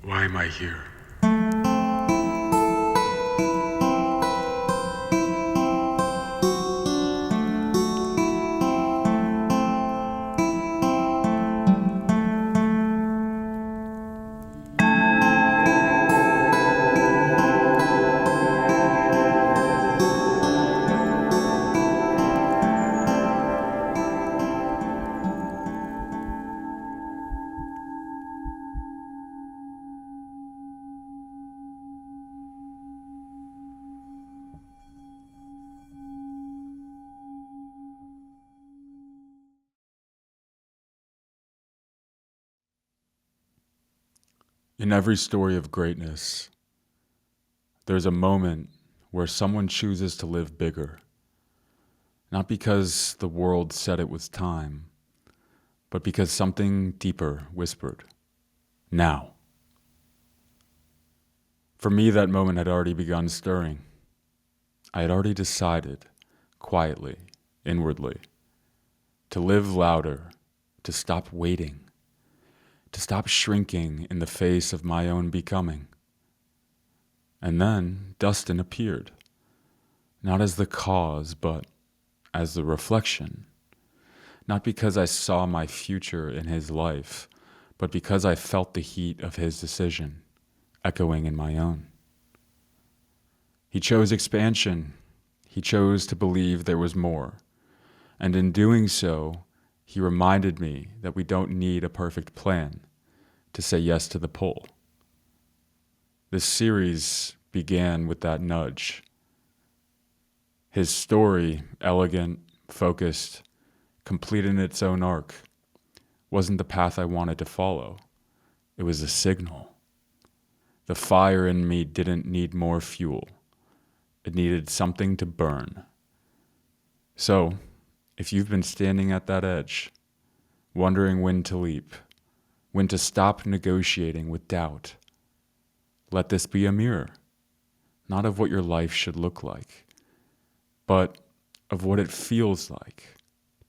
Why am I here? In every story of greatness, there's a moment where someone chooses to live bigger, not because the world said it was time, but because something deeper whispered, now. For me, that moment had already begun stirring. I had already decided, quietly, inwardly, to live louder, to stop waiting, to stop shrinking in the face of my own becoming. And then Dustin appeared, not as the cause, but as the reflection. Not because I saw my future in his life, but because I felt the heat of his decision echoing in my own. He chose expansion. He chose to believe there was more. And in doing so, he reminded me that we don't need a perfect plan to say yes to the pull. This series began with that nudge. His story, elegant, focused, complete in its own arc, wasn't the path I wanted to follow. It was a signal. The fire in me didn't need more fuel. It needed something to burn. So, if you've been standing at that edge, wondering when to leap, when to stop negotiating with doubt, let this be a mirror, not of what your life should look like, but of what it feels like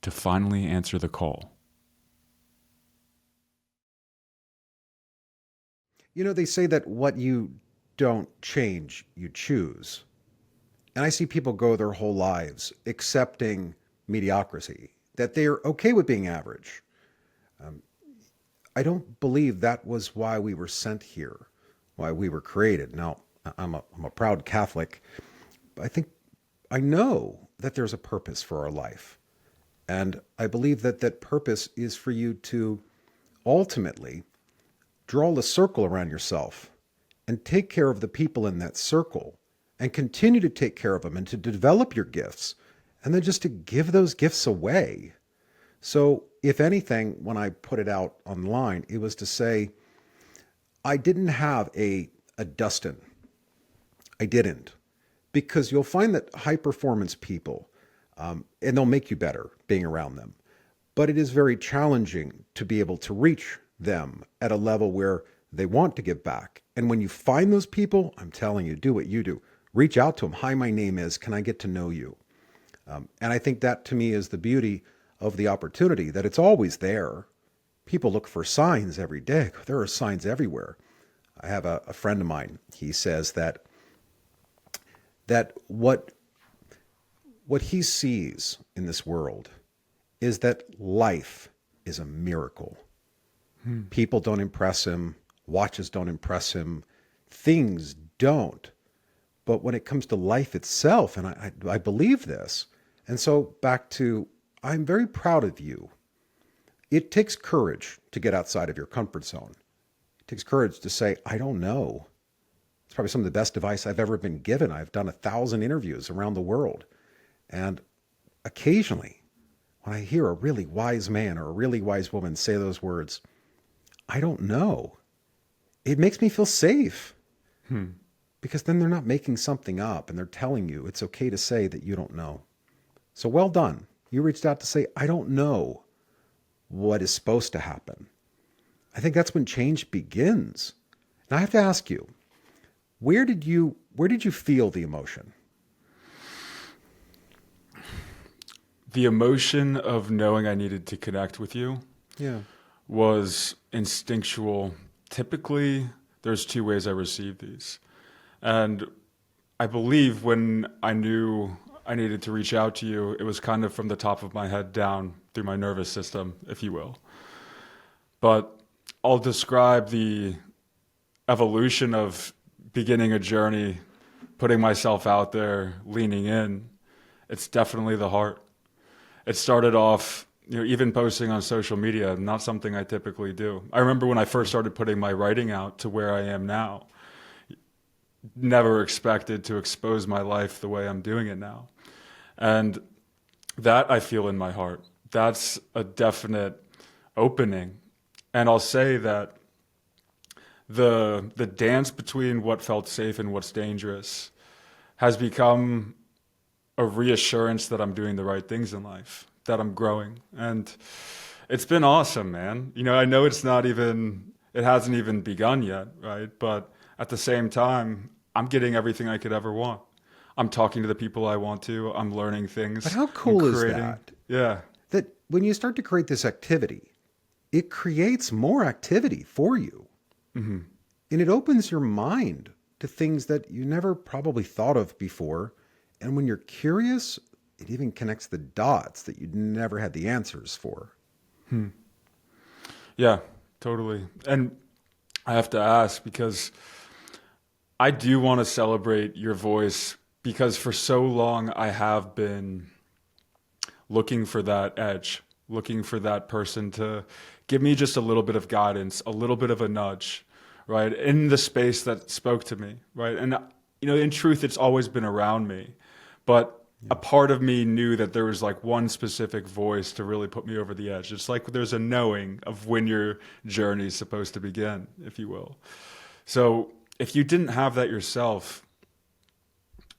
to finally answer the call. You know, they say that what you don't change, you choose. And I see people go their whole lives accepting mediocrity, that they're okay with being average. Um, I don't believe that was why we were sent here, why we were created. Now, I'm a proud Catholic. I think I know that there's a purpose for our life. And I believe that that purpose is for you to ultimately draw a circle around yourself and take care of the people in that circle and continue to take care of them and to develop your gifts and then just to give those gifts away. So, if anything, when I put it out online, it was to say, I didn't have a Dustin. I didn't. Because you'll find that high performance people, and they'll make you better being around them, but it is very challenging to be able to reach them at a level where they want to give back. And when you find those people, I'm telling you, do what you do. Reach out to them. Hi, my name is, can I get to know you? And I think that to me is the beauty of the opportunity, that it's always there. People look for signs every day. There are signs everywhere. I have a friend of mine. He says that what he sees in this world is that life is a miracle. People don't impress him, watches don't impress him, things don't. But when it comes to life itself, and I believe this, and so back to, I'm very proud of you. It takes courage to get outside of your comfort zone. It takes courage to say, I don't know. It's probably some of the best advice I've ever been given. I've done 1,000 interviews around the world. And occasionally, when I hear a really wise man or a really wise woman say those words, I don't know, it makes me feel safe. Because then they're not making something up and they're telling you it's okay to say that you don't know. So well done. You reached out to say, I don't know what is supposed to happen. I think that's when change begins. And I have to ask you, where did you feel the emotion? The emotion of knowing I needed to connect with you Yeah. was instinctual, typically There's two ways I receive these. And I believe when I knew I needed to reach out to you, it was kind of from the top of my head down through my nervous system, if you will. But I'll describe the evolution of beginning a journey, putting myself out there, leaning in. It's definitely the heart. It started off, even posting on social media, not something I typically do. I remember when I first started putting my writing out to where I am now, never expected to expose my life the way I'm doing it now. And that I feel in my heart. That's a definite opening. And I'll say that the dance between what felt safe and what's dangerous has become a reassurance that I'm doing the right things in life, that I'm growing. And it's been awesome, man. I know it hasn't even begun yet, right? But at the same time, I'm getting everything I could ever want. I'm talking to the people I want to. I'm learning things. But how I'm cool is creating. that? Yeah. That when you start to create this activity, it creates more activity for you. Mm-hmm. And it opens your mind to things that you never probably thought of before. And when you're curious, it even connects the dots that you'd never had the answers for. Yeah, totally. And I have to ask because I do want to celebrate your voice because for so long I have been looking for that edge, looking for that person to give me just a little bit of guidance, a little bit of a nudge, right? In the space that spoke to me, right? And, in truth, it's always been around me. But a part of me knew that there was like one specific voice to really put me over the edge. It's like there's a knowing of when your journey is supposed to begin, if you will. So if you didn't have that yourself,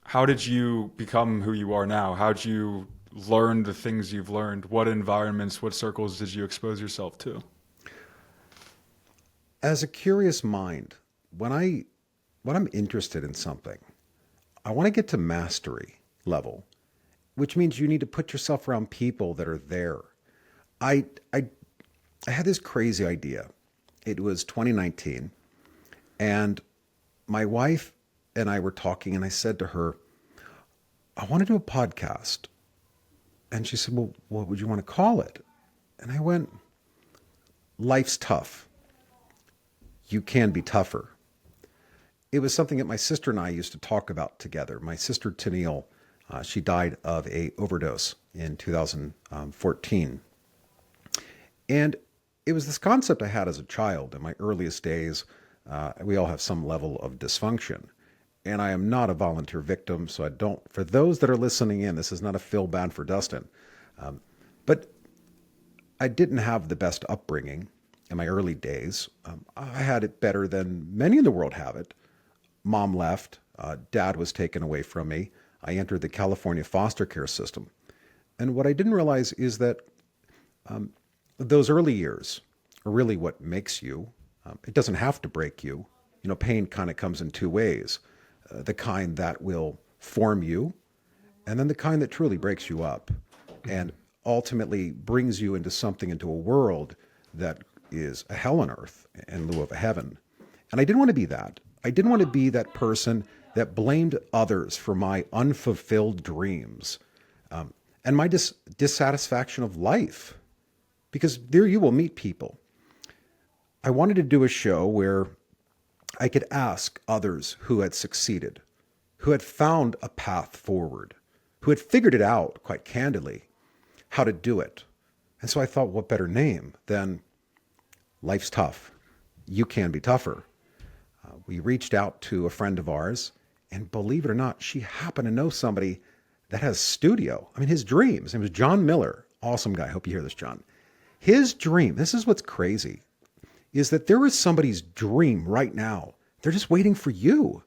how did you become who you are now? How did you learn the things you've learned? What environments, what circles did you expose yourself to? As a curious mind, when I'm interested in something, I want to get to mastery level, which means you need to put yourself around people that are there. I I, I had this crazy idea. It was 2019, and my wife and I were talking, and I said to her, I want to do a podcast. And she said, well, what would you want to call it? And I went, Life's Tough. You can be tougher. It was something that my sister and I used to talk about together. My sister Tennille, she died of a overdose in 2014. And it was this concept I had as a child in my earliest days. We all have some level of dysfunction. And I am not a volunteer victim, so I don't, for those that are listening in, this is not a feel bad for Dustin. But I didn't have the best upbringing in my early days. I had it better than many in the world have it. Mom left. Dad was taken away from me. I entered the California foster care system. And what I didn't realize is that those early years are really what makes you. It doesn't have to break you. Pain kind of comes in two ways. The kind that will form you, and then the kind that truly breaks you up and ultimately brings you into a world that is a hell on earth in lieu of a heaven. And I didn't want to be that. I didn't want to be that person that blamed others for my unfulfilled dreams and my dissatisfaction of life. Because there you will meet people. I wanted to do a show where I could ask others who had succeeded, who had found a path forward, who had figured it out, quite candidly, how to do it. And so I thought, what better name than Life's Tough? You can be tougher. We reached out to a friend of ours, and believe it or not, she happened to know somebody that has a studio. I mean, his dream, his name was John Miller. Awesome guy. Hope you hear this, John. His dream, this is what's crazy, is that there is somebody's dream right now. They're just waiting for you.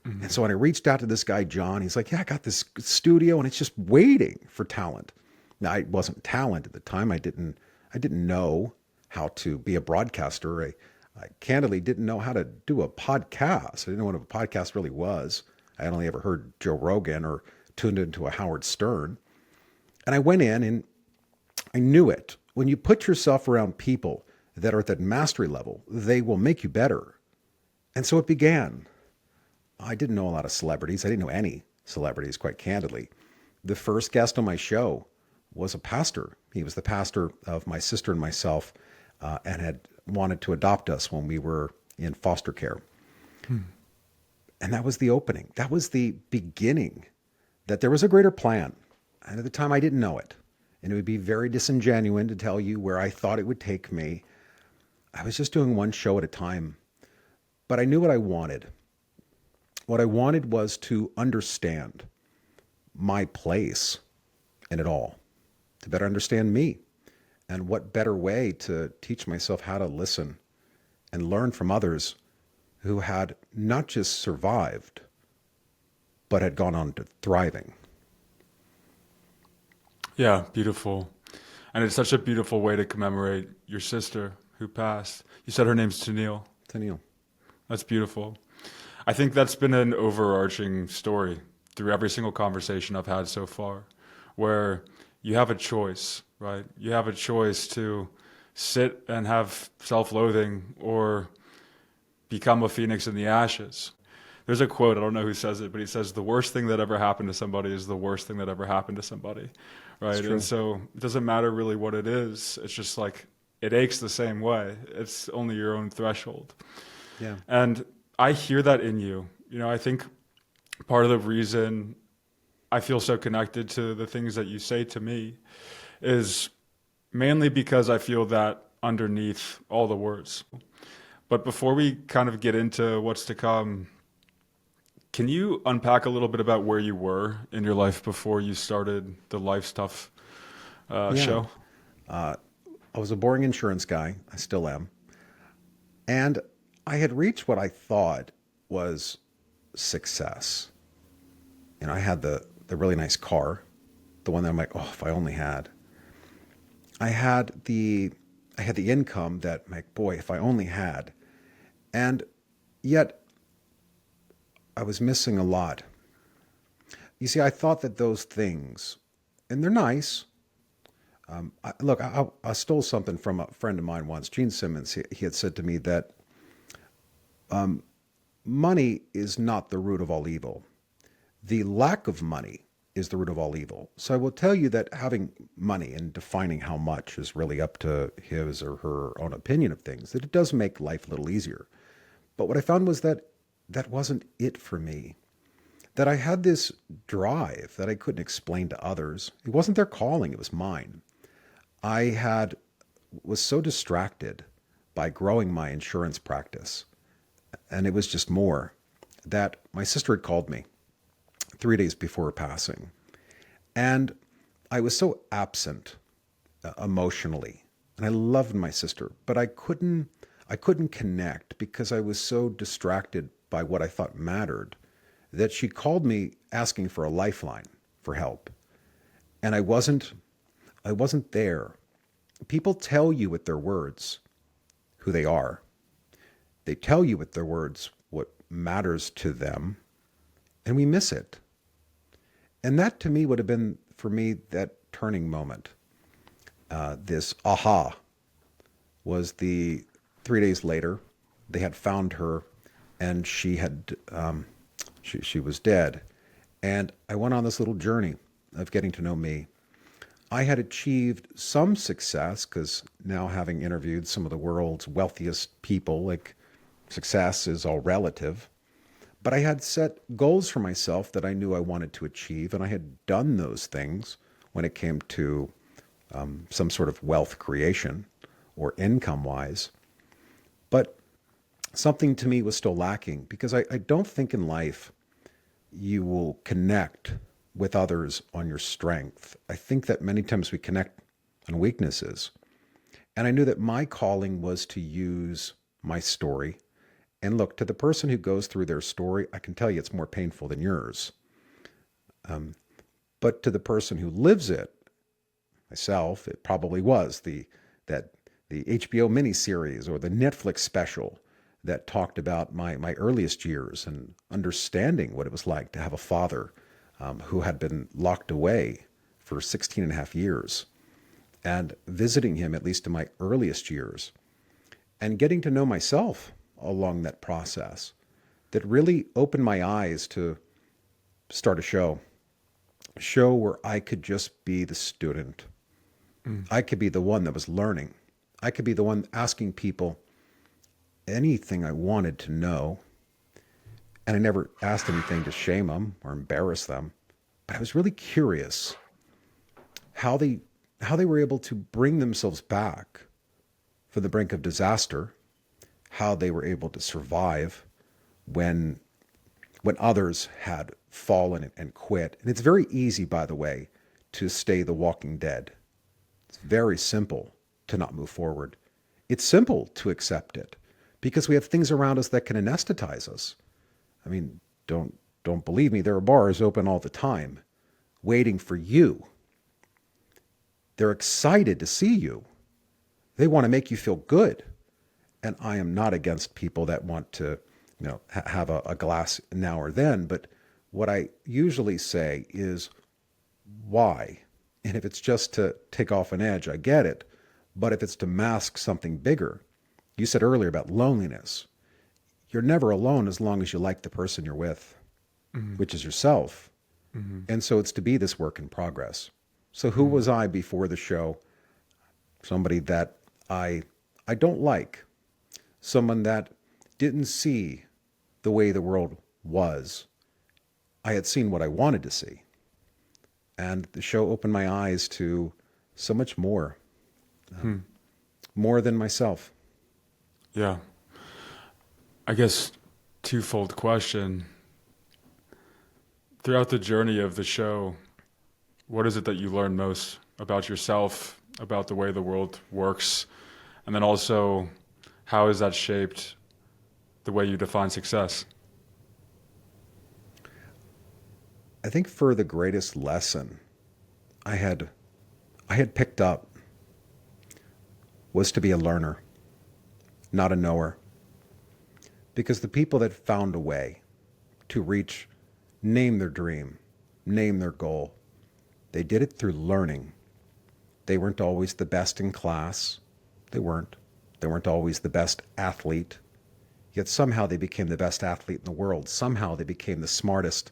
Mm-hmm. And so when I reached out to this guy, John, he's like, yeah, I got this studio and it's just waiting for talent. Now, I wasn't talent at the time. I didn't know how to be a broadcaster. I candidly didn't know how to do a podcast. I didn't know what a podcast really was. I had only ever heard Joe Rogan or tuned into a Howard Stern. And I went in and I knew it. When you put yourself around people that are at that mastery level, they will make you better. And so it began. I didn't know a lot of celebrities. I didn't know any celebrities, quite candidly. The first guest on my show was a pastor. He was the pastor of my sister and myself, and had wanted to adopt us when we were in foster care. And that was the opening. That was the beginning that there was a greater plan. And at the time, I didn't know it. And it would be very disingenuous to tell you where I thought it would take me. I was just doing one show at a time. But I knew what I wanted. What I wanted was to understand my place in it all, to better understand me. And what better way to teach myself how to listen and learn from others who had not just survived, but had gone on to thriving. Yeah, beautiful. And it's such a beautiful way to commemorate your sister who passed. You said her name's Tennille. Tennille. That's beautiful. I think that's been an overarching story through every single conversation I've had so far, where you have a choice, right? You have a choice to sit and have self-loathing or become a phoenix in the ashes. There's a quote, I don't know who says it, but he says, the worst thing that ever happened to somebody is the worst thing that ever happened to somebody, right? And so it doesn't matter really what it is. It's just like, it aches the same way. It's only your own threshold. Yeah. And I hear that in you. You know, I think part of the reason I feel so connected to the things that you say to me is mainly because I feel that underneath all the words. But before we kind of get into what's to come, can you unpack a little bit about where you were in your life before you started the Life Stuff show? I was a boring insurance guy. I still am. And I had reached what I thought was success. You know, I had the really nice car, the one that I'm like, oh, if I only had. I had the income that, like, boy, if I only had. And yet I was missing a lot. You see, I thought that those things, and they're nice. I stole something from a friend of mine once, Gene Simmons. He had said to me that money is not the root of all evil. The lack of money is the root of all evil. So I will tell you that having money and defining how much is really up to his or her own opinion of things, that it does make life a little easier. But what I found was that that wasn't it for me. That I had this drive that I couldn't explain to others. It wasn't their calling, it was mine. Was so distracted by growing my insurance practice, and it was just more, that my sister had called me 3 days before her passing. And I was so absent emotionally. And I loved my sister, but I couldn't connect because I was so distracted by what I thought mattered, that she called me asking for a lifeline for help. And I wasn't there. People tell you with their words who they are. They tell you with their words what matters to them, and we miss it. And that to me would have been, for me, that turning moment. This aha was the 3 days later. They had found her, and she was dead. And I went on this little journey of getting to know me. I had achieved some success because now, having interviewed some of the world's wealthiest people, like, success is all relative. But I had set goals for myself that I knew I wanted to achieve, and I had done those things when it came to some sort of wealth creation or income-wise. But something to me was still lacking, because I don't think in life you will connect with others on your strength. I think that many times we connect on weaknesses. And I knew that my calling was to use my story. And look, to the person who goes through their story, I can tell you it's more painful than yours. But to the person who lives it, myself, it probably was the HBO miniseries or the Netflix special that talked about my earliest years and understanding what it was like to have a father who had been locked away for 16 and a half years, and visiting him, at least in my earliest years, and getting to know myself along that process that really opened my eyes to start a show where I could just be the student. I could be the one that was learning. I could be the one asking people anything I wanted to know. And I never asked anything to shame them or embarrass them. But I was really curious how they were able to bring themselves back from the brink of disaster, how they were able to survive when others had fallen and quit. And it's very easy, by the way, to stay the walking dead. It's very simple to not move forward. It's simple to accept it because we have things around us that can anesthetize us. I mean, don't believe me, there are bars open all the time waiting for you. They're excited to see you. They want to make you feel good. And I am not against people that want to, have a glass now or then. But what I usually say is, why? And if it's just to take off an edge, I get it. But if it's to mask something bigger, you said earlier about loneliness. You're never alone as long as you like the person you're with, which is yourself. And so it's to be this work in progress. So who was I before the show? Somebody that I don't like. Someone that didn't see the way the world was. I had seen what I wanted to see. And the show opened my eyes to so much more. More than myself. Yeah. I guess twofold question. Throughout the journey of the show, what is it that you learn most about yourself, about the way the world works? And then also, how has that shaped the way you define success? I think for the greatest lesson I had picked up was to be a learner, not a knower. Because the people that found a way to reach, name their dream, name their goal, they did it through learning. They weren't always the best in class. They weren't. They weren't always the best athlete. Yet somehow they became the best athlete in the world. Somehow they became the smartest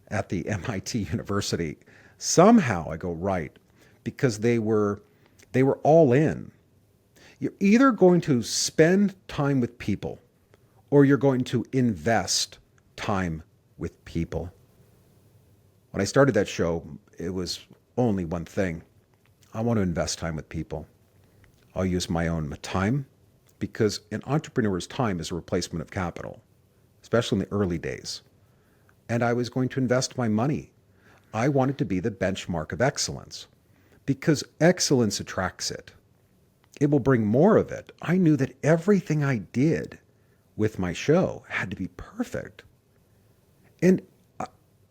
at the MIT University. Somehow I go right, because they were all in. You're either going to spend time with people or you're going to invest time with people. When I started that show, it was only one thing. I want to invest time with people. I'll use my own time because an entrepreneur's time is a replacement of capital, especially in the early days. And I was going to invest my money. I wanted to be the benchmark of excellence because excellence attracts it. It will bring more of it. I knew that everything I did with my show had to be perfect. And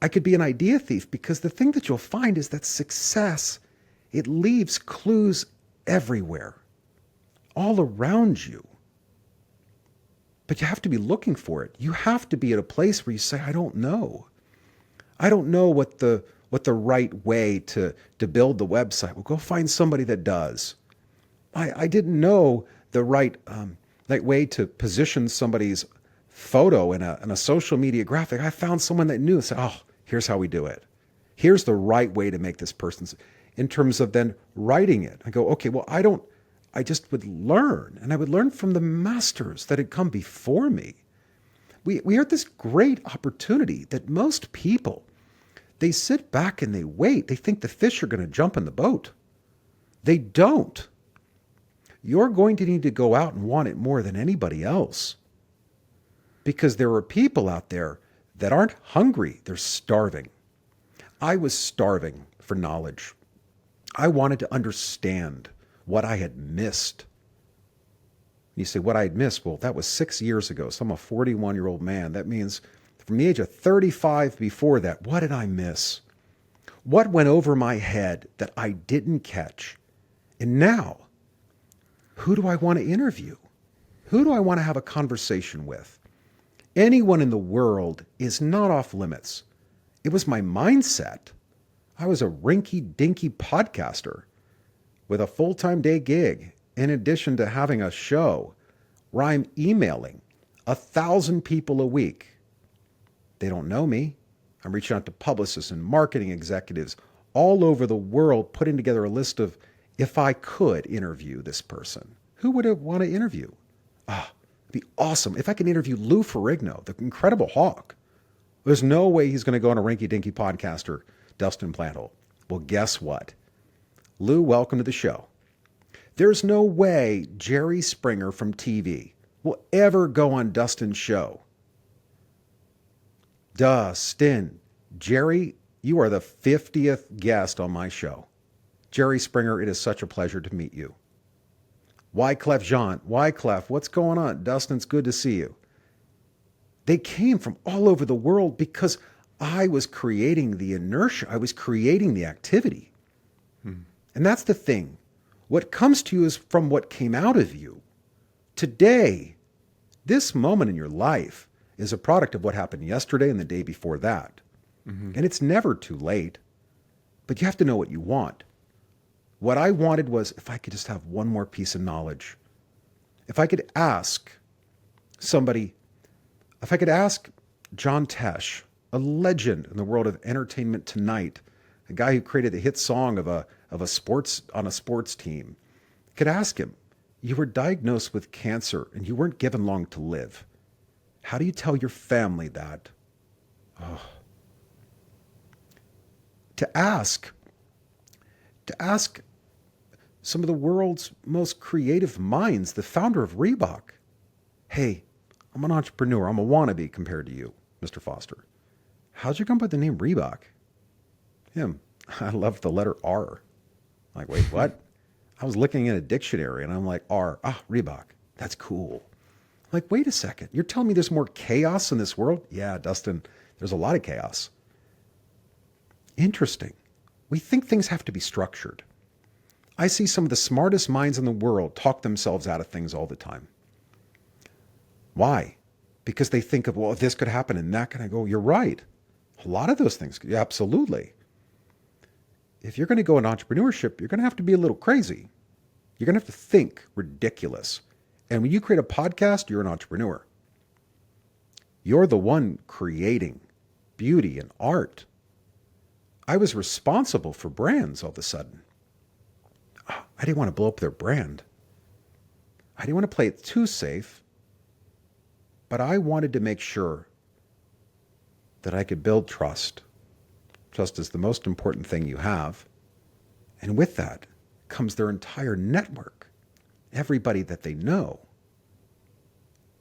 I could be an idea thief because the thing that you'll find is that success, it leaves clues everywhere, all around you. But you have to be looking for it. You have to be at a place where you say, I don't know. I don't know what the right way to build the website. Well, go find somebody that does. I didn't know the right way to position somebody's photo in a social media graphic. I found someone that knew and said, oh, here's how we do it. Here's the right way to make this person's, in terms of then writing it. I go, okay, well, I just would learn, and I would learn from the masters that had come before me. We had this great opportunity that most people, they sit back and they wait. They think the fish are going to jump in the boat. They don't. You're going to need to go out and want it more than anybody else. Because there are people out there that aren't hungry, they're starving. I was starving for knowledge. I wanted to understand what I had missed. You say, what I had missed? Well, that was 6 years ago. So I'm a 41-year-old man. That means from the age of 35 before that, what did I miss? What went over my head that I didn't catch? And now, who do I want to interview? Who do I want to have a conversation with? Anyone in the world is not off limits. It was my mindset. I was a rinky-dinky podcaster with a full-time day gig, in addition to having a show where I'm emailing 1,000 people a week. They don't know me. I'm reaching out to publicists and marketing executives all over the world, putting together a list of if I could interview this person, who would I want to interview? It'd be awesome if I could interview Lou Ferrigno, the Incredible Hawk. There's no way he's going to go on a rinky-dinky podcaster, Dustin Plantholt. Well, guess what? Lou, welcome to the show. There's no way Jerry Springer from TV will ever go on Dustin's show. Dustin, Jerry, you are the 50th guest on my show. Jerry Springer, it is such a pleasure to meet you. Wyclef Jean, Wyclef, what's going on? Dustin, it's good to see you. They came from all over the world because I was creating the inertia. I was creating the activity. And that's the thing. What comes to you is from what came out of you. Today, this moment in your life is a product of what happened yesterday and the day before that. And it's never too late, but you have to know what you want. What I wanted was if I could just have one more piece of knowledge. If I could ask somebody, if I could ask John Tesh, a legend in the world of entertainment tonight, a guy who created the hit song of a sports on a sports team, could ask him, you were diagnosed with cancer and you weren't given long to live. How do you tell your family that? To ask some of the world's most creative minds, the founder of Reebok, hey, I'm an entrepreneur. I'm a wannabe compared to you, Mr. Foster. How'd you come up with the name Reebok? Him. I love the letter R. Like, wait, what? I was looking in a dictionary and I'm like, R, Reebok. That's cool. I'm like, wait a second. You're telling me there's more chaos in this world? Yeah, Dustin, there's a lot of chaos. Interesting. We think things have to be structured. I see some of the smartest minds in the world talk themselves out of things all the time. Why? Because they think of, well, if this could happen and that, can I go, you're right. A lot of those things, yeah, absolutely. If you're going to go in entrepreneurship, you're going to have to be a little crazy. You're going to have to think ridiculous. And when you create a podcast, you're an entrepreneur. You're the one creating beauty and art. I was responsible for brands all of a sudden. I didn't want to blow up their brand. I didn't want to play it too safe, but I wanted to make sure that I could build trust. Trust is the most important thing you have. And with that comes their entire network, everybody that they know.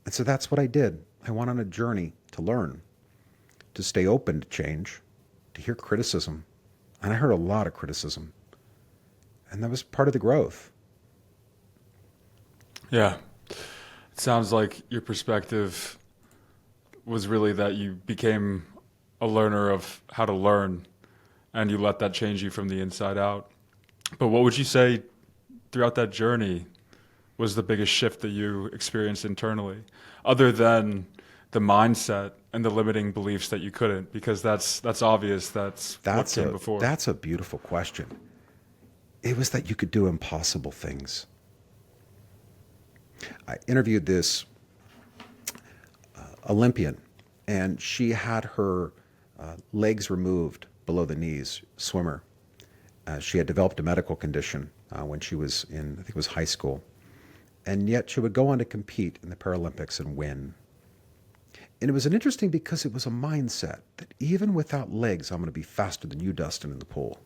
And so that's what I did. I went on a journey to learn, to stay open to change, to hear criticism. And I heard a lot of criticism. And that was part of the growth. Yeah. It sounds like your perspective was really that you became a learner of how to learn and you let that change you from the inside out. But what would you say throughout that journey was the biggest shift that you experienced internally, other than the mindset and the limiting beliefs that you couldn't? Because that's obvious. That's what came before. That's a beautiful question. It was that you could do impossible things. I interviewed this Olympian, and she had her legs removed below the knees, swimmer. She had developed a medical condition when she was in, I think it was high school. And yet she would go on to compete in the Paralympics and win. And it was interesting because it was a mindset that even without legs, I'm going to be faster than you, Dustin, in the pool.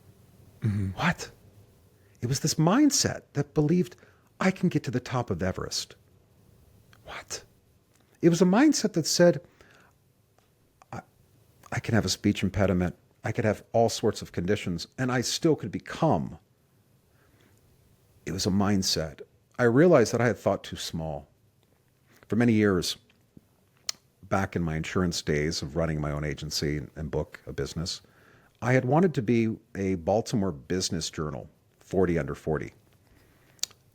Mm-hmm. What? It was this mindset that believed I can get to the top of Everest. What? It was a mindset that said, I can have a speech impediment. I could have all sorts of conditions, and I still could become. It was a mindset. I realized that I had thought too small. For many years, back in my insurance days of running my own agency and book a business, I had wanted to be a Baltimore Business Journal 40 under 40.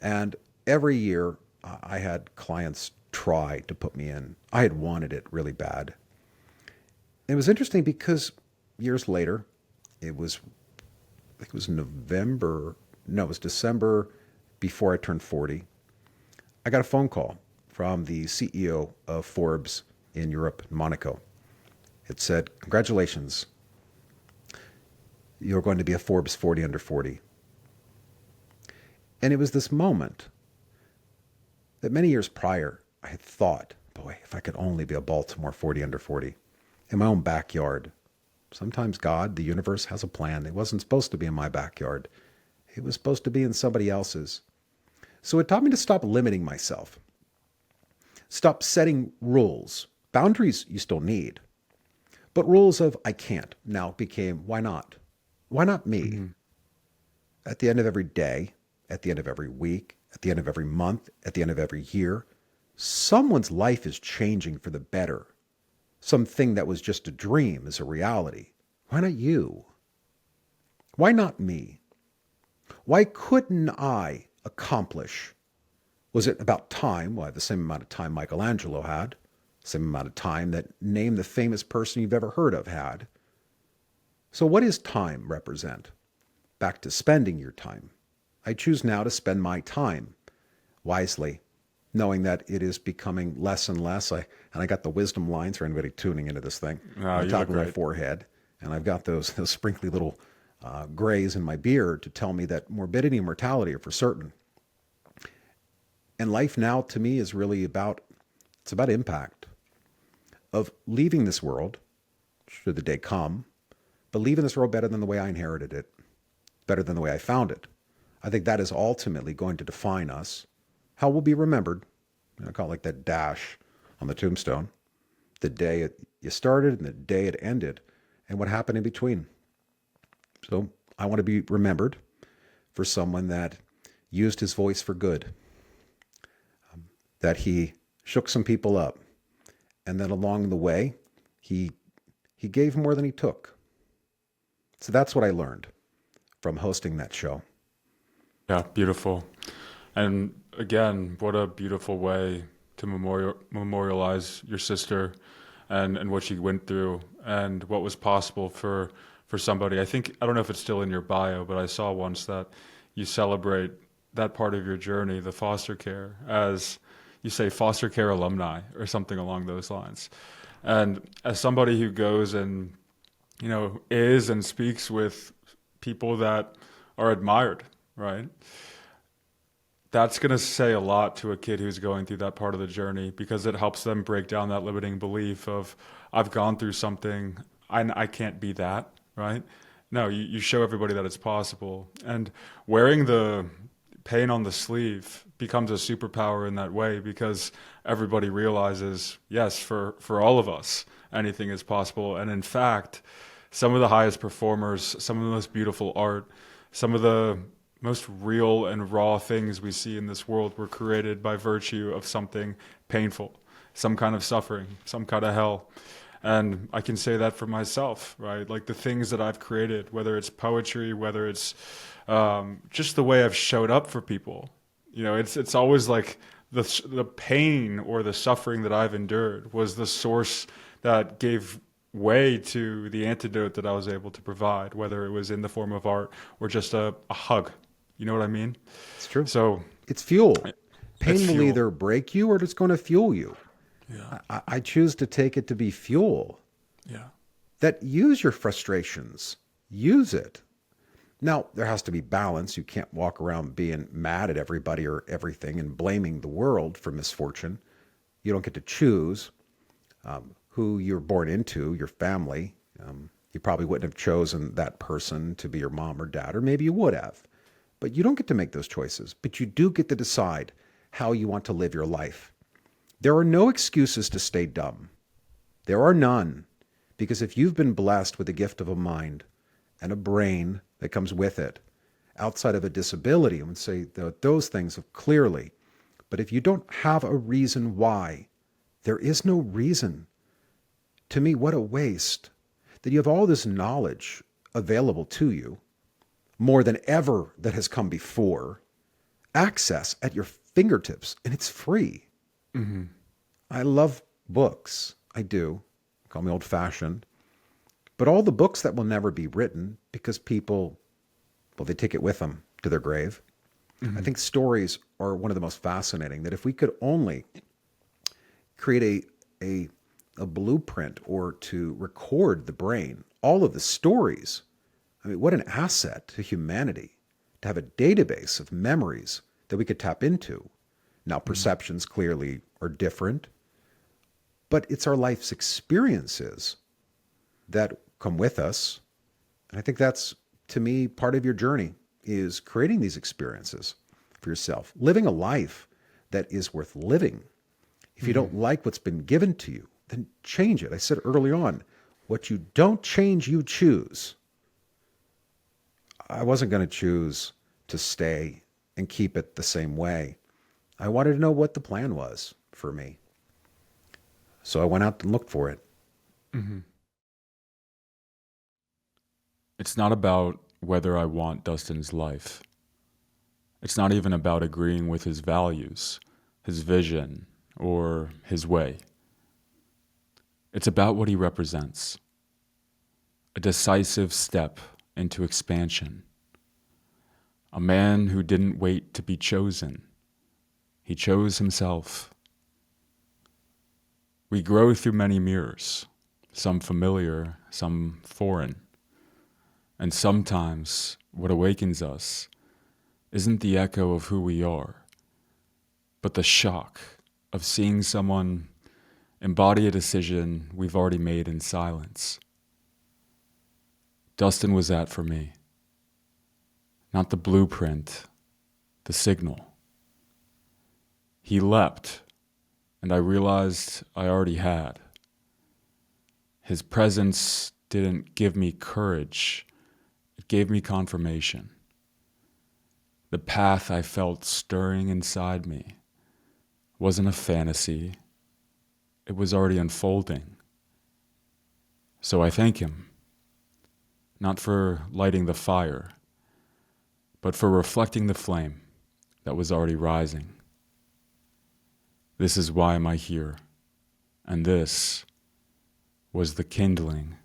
And every year I had clients try to put me in. I had wanted it really bad. It was interesting because years later, I think it was December before I turned 40. I got a phone call from the CEO of Forbes in Europe, Monaco. It said, "Congratulations, you're going to be a Forbes 40 under 40." And it was this moment that many years prior, I had thought, boy, if I could only be a Baltimore 40 under 40 in my own backyard. Sometimes God, the universe, has a plan. It wasn't supposed to be in my backyard. It was supposed to be in somebody else's. So it taught me to stop limiting myself. Stop setting rules. Boundaries you still need. But rules of I can't now became why not? Why not me? Mm-hmm. At the end of every day, at the end of every week, at the end of every month, at the end of every year, someone's life is changing for the better. Something that was just a dream is a reality. Why not you? Why not me? Why couldn't I accomplish? Was it about time? Well, I have the same amount of time Michelangelo had, same amount of time that name the famous person you've ever heard of had. So what does time represent? Back to spending your time. I choose now to spend my time wisely, knowing that it is becoming less and less. I got the wisdom lines for anybody tuning into this thing. Oh, on you top look of my great. forehead, and I've got those sprinkly little grays in my beard to tell me that morbidity and mortality are for certain. And life now to me is really about, it's about impact of leaving this world, should the day come, but leaving this world better than the way I inherited it, better than the way I found it. I think that is ultimately going to define us, how we'll be remembered. I call it like that dash on the tombstone, the day you started and the day it ended, and what happened in between. So I want to be remembered for someone that used his voice for good, that he shook some people up, and then along the way, he gave more than he took. So that's what I learned from hosting that show. Yeah, beautiful. And again, what a beautiful way to memorialize your sister and what she went through and what was possible for somebody. I think, I don't know if it's still in your bio, but I saw once that you celebrate that part of your journey, the foster care, as you say, foster care alumni or something along those lines. And as somebody who goes and, is and speaks with people that are admired, right? That's going to say a lot to a kid who's going through that part of the journey because it helps them break down that limiting belief of, I've gone through something, I can't be that, right? No, you show everybody that it's possible. And wearing the pain on the sleeve becomes a superpower in that way because everybody realizes, yes, for all of us, anything is possible. And in fact, some of the highest performers, some of the most beautiful art, some of the most real and raw things we see in this world were created by virtue of something painful, some kind of suffering, some kind of hell. And I can say that for myself, right? Like the things that I've created, whether it's poetry, whether it's just the way I've showed up for people. It's always like the pain or the suffering that I've endured was the source that gave way to the antidote that I was able to provide, whether it was in the form of art or just a hug. You know what I mean? It's true. So it's fuel. Pain it's will fuel. either break you or it's going to fuel you. Yeah. I choose to take it to be fuel. Yeah. That use your frustrations. Use it. Now, there has to be balance. You can't walk around being mad at everybody or everything and blaming the world for misfortune. You don't get to choose who you're born into, your family. You probably wouldn't have chosen that person to be your mom or dad, or maybe you would have. But you don't get to make those choices. But you do get to decide how you want to live your life. There are no excuses to stay dumb. There are none. Because if you've been blessed with the gift of a mind and a brain that comes with it, outside of a disability, I would say those things clearly. But if you don't have a reason why, there is no reason. To me, what a waste that you have all this knowledge available to you, more than ever that has come before, access at your fingertips, and it's free. Mm-hmm. I love books. I do. Call me old-fashioned. But all the books that will never be written because people, well, they take it with them to their grave. Mm-hmm. I think stories are one of the most fascinating, that if we could only create a blueprint or to record the brain, all of the stories. I mean, what an asset to humanity to have a database of memories that we could tap into. Now, perceptions clearly are different, but it's our life's experiences that come with us. And I think that's, to me, part of your journey is creating these experiences for yourself, living a life that is worth living. If you don't like what's been given to you, then change it. I said early on, what you don't change, you choose. I wasn't going to choose to stay and keep it the same way. I wanted to know what the plan was for me. So I went out and looked for it. It's not about whether I want Dustin's life. It's not even about agreeing with his values, his vision, or his way. It's about what he represents. A decisive step into expansion. A man who didn't wait to be chosen. He chose himself. We grow through many mirrors, some familiar, some foreign. And sometimes what awakens us isn't the echo of who we are, but the shock of seeing someone embody a decision we've already made in silence. Dustin was that for me. Not the blueprint, the signal. He leapt, and I realized I already had. His presence didn't give me courage. It gave me confirmation. The path I felt stirring inside me wasn't a fantasy. It was already unfolding. So I thank him, not for lighting the fire, but for reflecting the flame that was already rising. This is why am I here, and this was the kindling